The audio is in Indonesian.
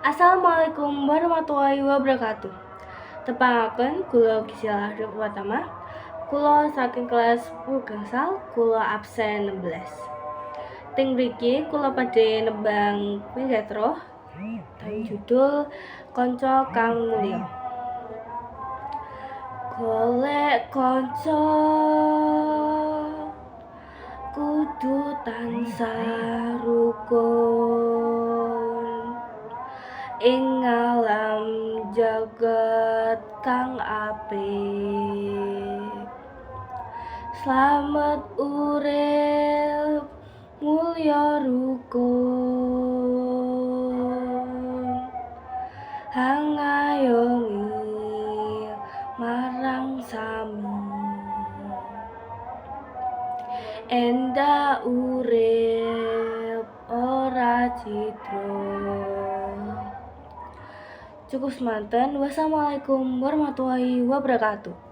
Assalamualaikum warahmatullahi wabarakatuh. Tepangaken kula Gisela Pratama. Kula saking kelas 10 gangsal, kula absen 16. Ting mriki kula badhe nembang Piretro dengan judul Kanca Kang Mulya. Golek kanca kudu tansah rukun ing alam jagat kang apik. Slamet urip mulya rukun, hangayongi marang sami. Endah urip ora citra. Cukup semanten. Wassalamualaikum warahmatullahi wabarakatuh.